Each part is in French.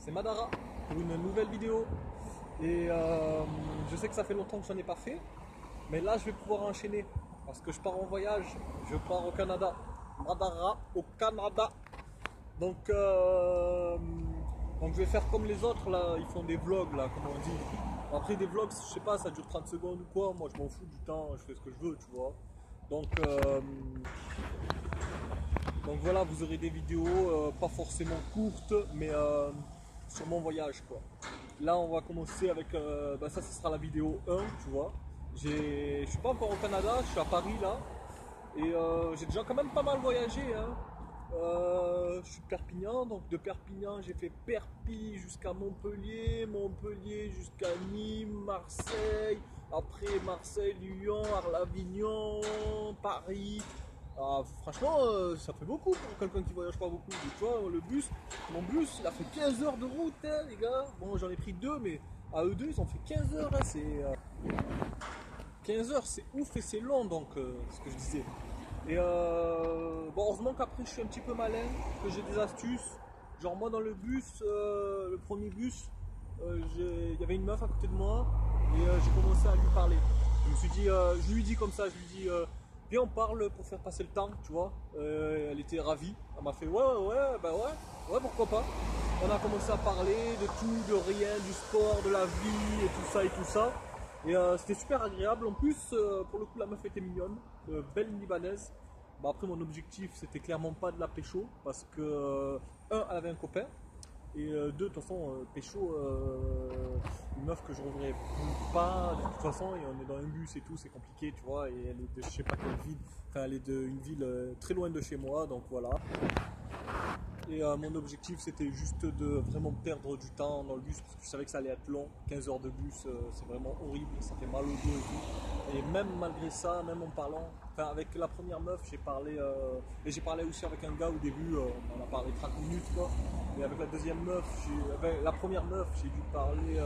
c'est Madara pour une nouvelle vidéo. Et je sais que ça fait longtemps que j'en ai pas fait, mais là je vais pouvoir enchaîner parce que je pars en voyage, je pars au Canada. Madara au Canada. Donc, je vais faire comme les autres là, ils font des vlogs là, comme on dit. Après des vlogs, je sais pas, ça dure 30 secondes ou quoi, moi je m'en fous du temps, je fais ce que je veux, tu vois. Donc, donc voilà, vous aurez des vidéos pas forcément courtes, mais sur mon voyage quoi. Là on va commencer avec, ça ce sera la vidéo 1, tu vois. Je suis pas encore au Canada, je suis à Paris là. Et j'ai déjà quand même pas mal voyagé, hein. Je suis de Perpignan, donc de Perpignan j'ai fait Perpignan jusqu'à Montpellier, Montpellier jusqu'à Nîmes, Marseille, après Marseille, Lyon, Arles-Avignon, Paris. Ah, franchement, ça fait beaucoup pour quelqu'un qui voyage pas beaucoup. Tu vois, mon bus, il a fait 15 heures de route, hein, les gars. Bon, j'en ai pris deux, mais à eux deux, ils ont fait 15 heures. Hein, 15 heures, c'est ouf et c'est long, donc, ce que je disais. Et bon, heureusement qu'après je suis un petit peu malin, que j'ai des astuces. Genre moi dans le bus, le premier bus, il y avait une meuf à côté de moi et j'ai commencé à lui parler. Je me suis dit, je lui dis comme ça, je lui dis, viens on parle pour faire passer le temps, tu vois. Elle était ravie, elle m'a fait ouais, pourquoi pas. On a commencé à parler de tout, de rien, du sport, de la vie et tout ça et tout ça. Et c'était super agréable. En plus, pour le coup, la meuf était mignonne, belle libanaise. Bah, après, mon objectif, c'était clairement pas de la pécho, parce que, un, elle avait un copain, et deux, de toute façon, pécho, une meuf que je reverrai pas, de toute façon, et on est dans un bus et tout, c'est compliqué, tu vois, et elle est de je sais pas quelle ville, enfin, elle est d'une ville très loin de chez moi, donc voilà. Et mon objectif c'était juste de vraiment perdre du temps dans le bus parce que je savais que ça allait être long. 15 heures de bus, c'est vraiment horrible, ça fait mal au dos et tout. Et même malgré ça, même en parlant, enfin avec la première meuf j'ai parlé, et j'ai parlé aussi avec un gars au début, on en a parlé 30 minutes quoi. Et avec la deuxième meuf, avec la première meuf j'ai dû parler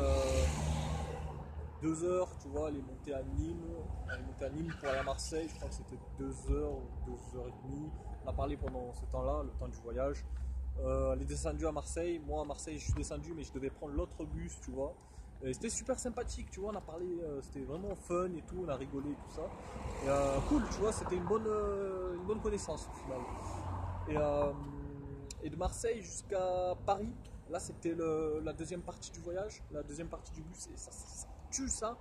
2 heures, tu vois, elle est montée à Nîmes, pour aller à Marseille, je crois que c'était 2 heures, 2 heures et demie. On a parlé pendant ce temps-là, le temps du voyage. Elle est descendue à Marseille, moi à Marseille je suis descendu mais je devais prendre l'autre bus, tu vois. Et c'était super sympathique, tu vois, on a parlé, c'était vraiment fun et tout, on a rigolé et tout ça. Et cool, tu vois, c'était une bonne connaissance au final. Et de Marseille jusqu'à Paris, là c'était la deuxième partie du voyage, la deuxième partie du bus, et ça tue ça.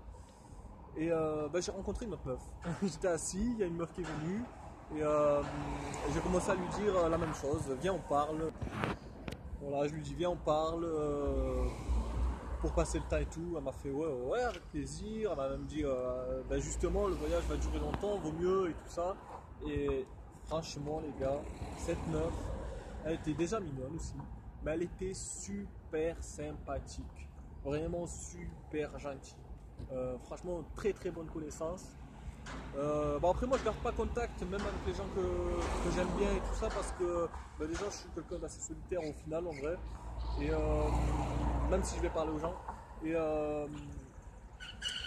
Et j'ai rencontré une autre meuf. J'étais assis, il y a une meuf qui est venue, et j'ai commencé à lui dire la même chose, viens on parle. Voilà, je lui dis viens on parle, pour passer le temps et tout. Elle m'a fait ouais, avec plaisir. Elle m'a même dit justement le voyage va durer longtemps, vaut mieux et tout ça. Et franchement les gars, cette meuf, elle était déjà mignonne aussi, mais elle était super sympathique, vraiment super gentille. Franchement, très très bonne connaissance. Après moi je garde pas contact même avec les gens que j'aime bien et tout ça parce que déjà je suis quelqu'un d'assez solitaire au final en vrai. Et même si je vais parler aux gens. Et,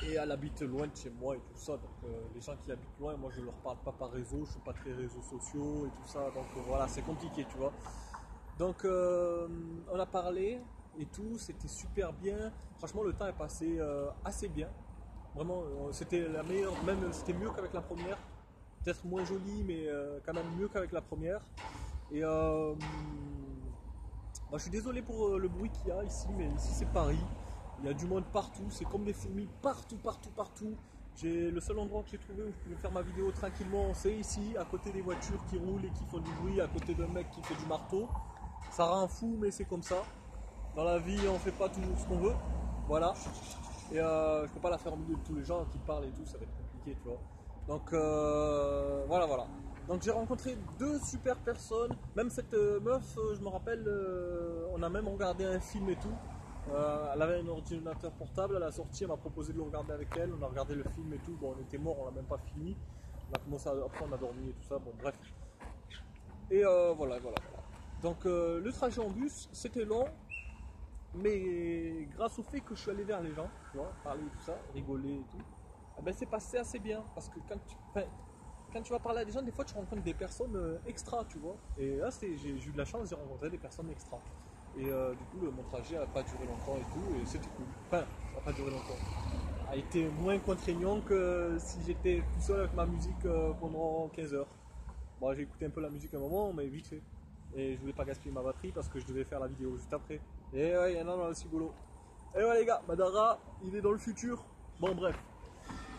et elle habite loin de chez moi et tout ça. Donc les gens qui habitent loin, moi je leur parle pas par réseau, je suis pas très réseaux sociaux et tout ça. Donc voilà, c'est compliqué, tu vois. Donc on a parlé et tout, c'était super bien. Franchement le temps est passé assez bien. Vraiment, c'était la meilleure, même c'était mieux qu'avec la première. Peut-être moins jolie, mais quand même mieux qu'avec la première. Et je suis désolé pour le bruit qu'il y a ici, mais ici c'est Paris. Il y a du monde partout, c'est comme des fourmis partout, partout, partout. Le seul endroit que j'ai trouvé où je pouvais faire ma vidéo tranquillement, c'est ici, à côté des voitures qui roulent et qui font du bruit, à côté d'un mec qui fait du marteau. Ça rend fou, mais c'est comme ça. Dans la vie, on fait pas toujours ce qu'on veut. Voilà. Et je peux pas la faire au milieu de tous les gens qui parlent et tout, ça va être compliqué, tu vois. Donc voilà. Donc j'ai rencontré deux super personnes. Même cette meuf, je me rappelle, on a même regardé un film et tout. Elle avait un ordinateur portable, à la sortie, elle m'a proposé de le regarder avec elle. On a regardé le film et tout. Bon, on était mort, on l'a même pas fini. On a commencé après on a dormi et tout ça. Bon, bref. Et voilà. Donc le trajet en bus, c'était long. Mais grâce au fait que je suis allé vers les gens, tu vois, parler et tout ça, rigoler et tout, c'est passé assez bien. Parce que quand tu vas parler à des gens, des fois tu rencontres des personnes extra, tu vois. Et là, j'ai eu de la chance, j'ai rencontré des personnes extra. Et du coup, mon trajet n'a pas duré longtemps et tout, et c'était cool. Enfin, ça n'a pas duré longtemps. A été moins contraignant que si j'étais tout seul avec ma musique pendant 15 heures. Bon, j'ai écouté un peu la musique un moment, mais vite fait. Et je voulais pas gaspiller ma batterie parce que je devais faire la vidéo juste après. Et ouais, il y en a dans le cigolo. Et ouais les gars, Madara, il est dans le futur. Bon bref.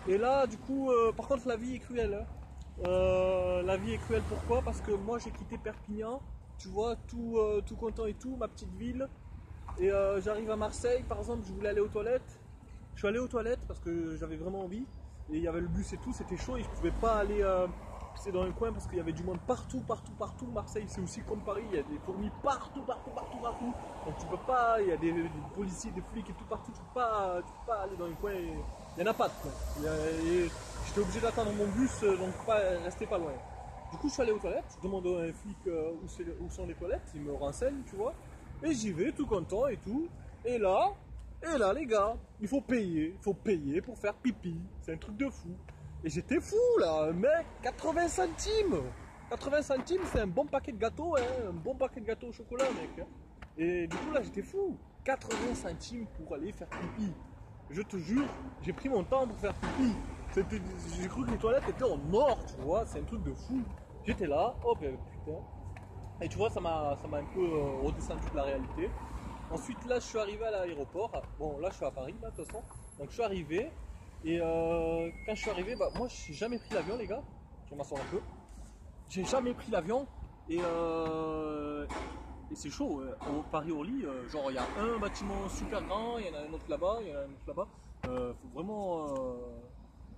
Et là, du coup, par contre, la vie est cruelle. Hein. La vie est cruelle, pourquoi? Parce que moi, j'ai quitté Perpignan, tu vois, tout content et tout, ma petite ville. Et j'arrive à Marseille, par exemple, je voulais aller aux toilettes. Je suis allé aux toilettes parce que j'avais vraiment envie. Et il y avait le bus et tout, c'était chaud et je pouvais pas aller pisser dans un coin parce qu'il y avait du monde partout, partout, partout. Marseille, c'est aussi comme Paris, il y a des fourmis partout, partout, partout, partout. Donc tu peux pas, il y a des policiers, des flics et tout partout, tu peux pas aller dans un coin. Il y en a pas de coin. J'étais obligé d'attendre mon bus, donc rester pas loin. Du coup, je suis allé aux toilettes, je demande à un flic où sont les toilettes, il me renseigne, tu vois. Et j'y vais, tout content et tout. Et là, les gars, il faut payer pour faire pipi. C'est un truc de fou. Et j'étais fou là, mec, 80 centimes 80 centimes, c'est un bon paquet de gâteaux, hein, un bon paquet de gâteaux au chocolat, mec. Et du coup là, j'étais fou. 80 centimes pour aller faire pipi. Je te jure, j'ai pris mon temps pour faire pipi. J'ai cru que les toilettes étaient en or, tu vois, c'est un truc de fou. J'étais là, oh ben putain. Et tu vois, ça m'a un peu redescendu de la réalité. Ensuite, là, je suis arrivé à l'aéroport. Bon, là, je suis à Paris, là, de toute façon. Donc, je suis arrivé. Et quand je suis arrivé, bah, moi, j'ai jamais pris l'avion, les gars. Je vais m'asseoir un peu. J'ai jamais pris l'avion. Et c'est chaud. Au Paris-Orly, genre, il y a un bâtiment super grand, il y en a un autre là-bas, il y en a un autre là-bas. Faut vraiment.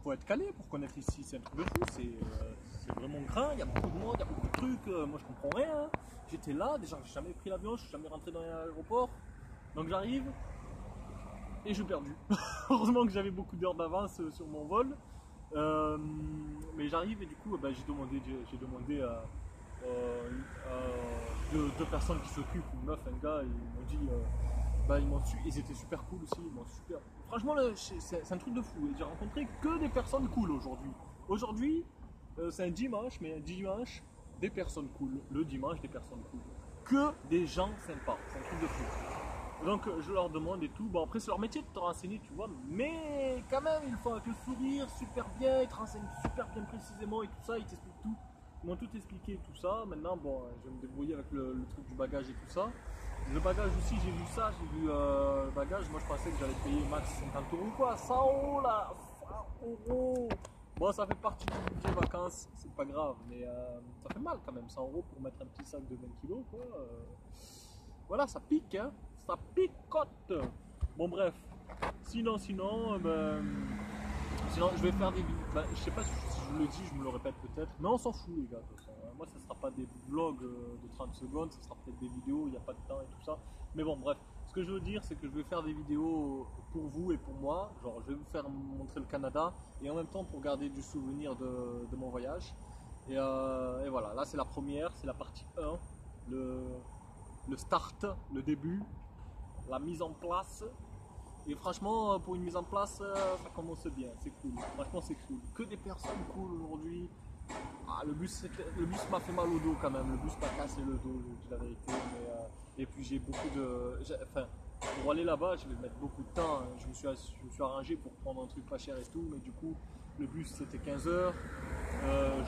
Faut être calé pour connaître ici. C'est un truc de fou. C'est vraiment grand. Il y a beaucoup de monde, il y a beaucoup de trucs. Moi, je comprends rien. J'étais là, déjà, j'ai jamais pris l'avion, je suis jamais rentré dans l'aéroport. Donc, j'arrive et je suis perdu. Heureusement que j'avais beaucoup d'heures d'avance sur mon vol. Mais j'arrive et du coup, j'ai demandé à deux personnes qui s'occupent, une meuf, un gars, et ils m'ont dit. Ils m'ont su, ils étaient super cool aussi, ils m'ont super. Franchement, c'est un truc de fou. J'ai rencontré que des personnes cool aujourd'hui. Aujourd'hui, c'est un dimanche, mais un dimanche, des personnes cool. Le dimanche, des personnes cool. Que des gens sympas. C'est un truc de fou. Donc, je leur demande et tout. Bon, après, c'est leur métier de te renseigner, tu vois. Mais quand même, ils font avec le sourire, super bien. Ils te renseignent super bien précisément et tout ça. Ils t'expliquent tout. Ils m'ont tout expliqué, tout ça. Maintenant, bon, je vais me débrouiller avec le truc du bagage et tout ça. Le bagage aussi, j'ai vu ça, j'ai vu le bagage. Moi, je pensais que j'allais payer max 50 € quoi. 100 € là, 100 €. Bon, ça fait partie du budget vacances, c'est pas grave, mais ça fait mal quand même, 100 € pour mettre un petit sac de 20 kilos quoi. Voilà, ça pique, hein, ça picote. Bon, bref. Sinon, je vais faire des vidéos. Je sais pas si je le dis, je me le répète peut-être, mais on s'en fout, les gars. De toute façon. Moi, ça sera pas des vlogs de 30 secondes, ça sera peut-être des vidéos, il n'y a pas de temps et tout ça. Mais bon, bref. Ce que je veux dire, c'est que je vais faire des vidéos pour vous et pour moi. Genre, je vais vous faire montrer le Canada et en même temps pour garder du souvenir de mon voyage. Et voilà, là, c'est la première, c'est la partie 1. Le start, le début, la mise en place. Et franchement, pour une mise en place, ça commence bien, c'est cool. Franchement, c'est cool. Que des personnes cool aujourd'hui. Ah, le bus m'a fait mal au dos quand même. Le bus m'a cassé le dos, je dis la vérité. Et puis j'ai beaucoup de. Enfin, pour aller là-bas, je vais mettre beaucoup de temps. Je me suis arrangé pour prendre un truc pas cher et tout. Mais du coup, le bus c'était 15 h.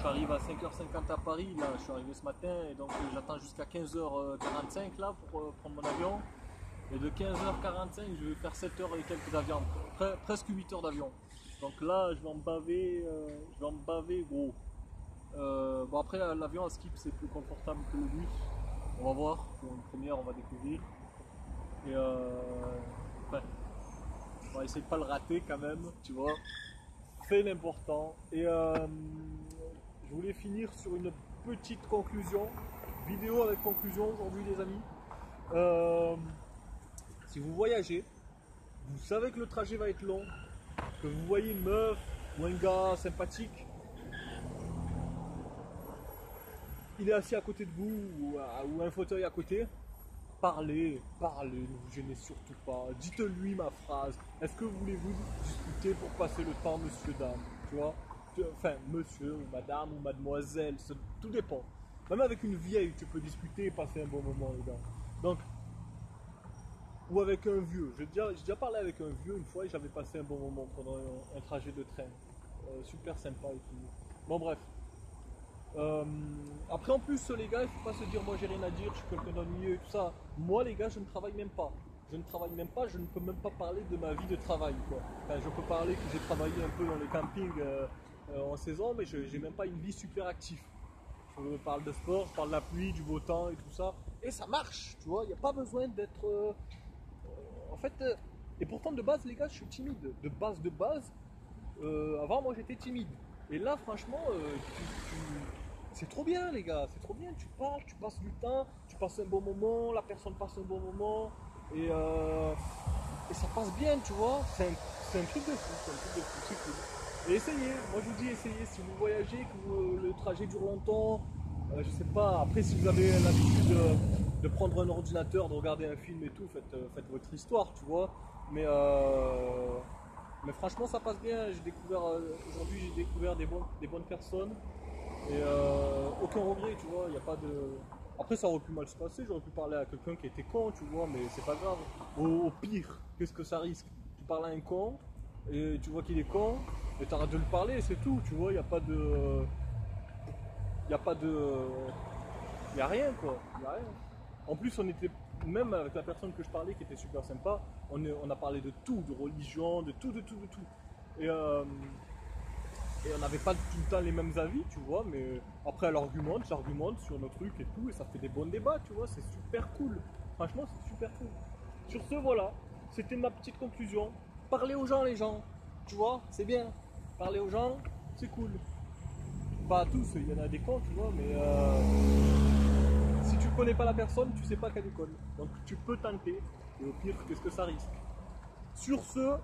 J'arrive à 5h50 à Paris. Là, je suis arrivé ce matin. Et donc, j'attends jusqu'à 15h45 là pour prendre mon avion. Et de 15h45, je vais faire 7 h et quelques d'avion, presque 8 h d'avion. Donc là, je vais en baver gros. Bon après, l'avion à skip, c'est plus confortable que le bus. On va voir, pour une première, on va découvrir. Et on va essayer de pas le rater quand même, tu vois. C'est l'important. Et je voulais finir sur une petite conclusion. Vidéo avec conclusion aujourd'hui, les amis. Si vous voyagez, vous savez que le trajet va être long, que vous voyez une meuf ou un gars sympathique, il est assis à côté de vous ou un fauteuil à côté, parlez, ne vous gênez surtout pas, dites-lui ma phrase. Est-ce que voulez-vous discuter pour passer le temps, monsieur, dame, tu vois? Enfin, monsieur ou madame ou mademoiselle, tout dépend. Même avec une vieille, tu peux discuter et passer un bon moment, les gars. Donc, ou avec un vieux. J'ai déjà parlé avec un vieux une fois et j'avais passé un bon moment pendant un trajet de train. Super sympa et tout. Bon bref. Après en plus les gars, il faut pas se dire moi j'ai rien à dire, je suis quelqu'un d'ennuyeux et tout ça. Moi les gars, je ne travaille même pas. Je ne travaille même pas, je ne peux même pas parler de ma vie de travail quoi. Enfin, je peux parler que j'ai travaillé un peu dans les campings en saison, mais je n'ai même pas une vie super active. Je parle de sport, je parle de la pluie, du beau temps et tout ça. Et ça marche, tu vois, il n'y a pas besoin d'être... en fait, et pourtant de base les gars, je suis timide. De base, avant moi j'étais timide. Et là franchement, c'est trop bien les gars, c'est trop bien. Tu parles, tu passes du temps, tu passes un bon moment, la personne passe un bon moment. Et ça passe bien, tu vois. C'est un truc de fou, c'est un truc de fou, c'est cool. Et essayez, moi je vous dis essayez, si vous voyagez, que le trajet dure longtemps, je sais pas, après si vous avez l'habitude de prendre un ordinateur, de regarder un film et tout, faites votre histoire, tu vois. Mais, euh, mais franchement ça passe bien, j'ai découvert, aujourd'hui j'ai découvert des bonnes personnes. Et aucun regret, tu vois, il n'y a pas de... Après, ça aurait pu mal se passer, j'aurais pu parler à quelqu'un qui était con, tu vois, mais c'est pas grave. Au pire, qu'est-ce que ça risque? Tu parles à un con, et tu vois qu'il est con, et t'arrêtes de le parler, c'est tout, tu vois, il n'y a pas de... Il n'y a pas de... Il n'y a rien, quoi, il n'y a rien. En plus, on était, même avec la personne que je parlais, qui était super sympa, on a parlé de tout, de religion, de tout, de tout, de tout. Et... Et on n'avait pas tout le temps les mêmes avis, tu vois, mais après elle argumente, j'argumente sur nos trucs et tout, et ça fait des bons débats, tu vois, c'est super cool. Franchement, c'est super cool. Sur ce, voilà, c'était ma petite conclusion. Parlez aux gens, les gens, tu vois, c'est bien. Parler aux gens, c'est cool. Pas à tous, il y en a des cons, tu vois, mais si tu connais pas la personne, tu sais pas qu'elle est conne. Donc tu peux tenter, et au pire, qu'est-ce que ça risque? Sur ce,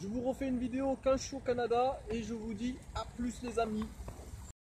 je vous refais une vidéo quand je suis au Canada et je vous dis à plus les amis.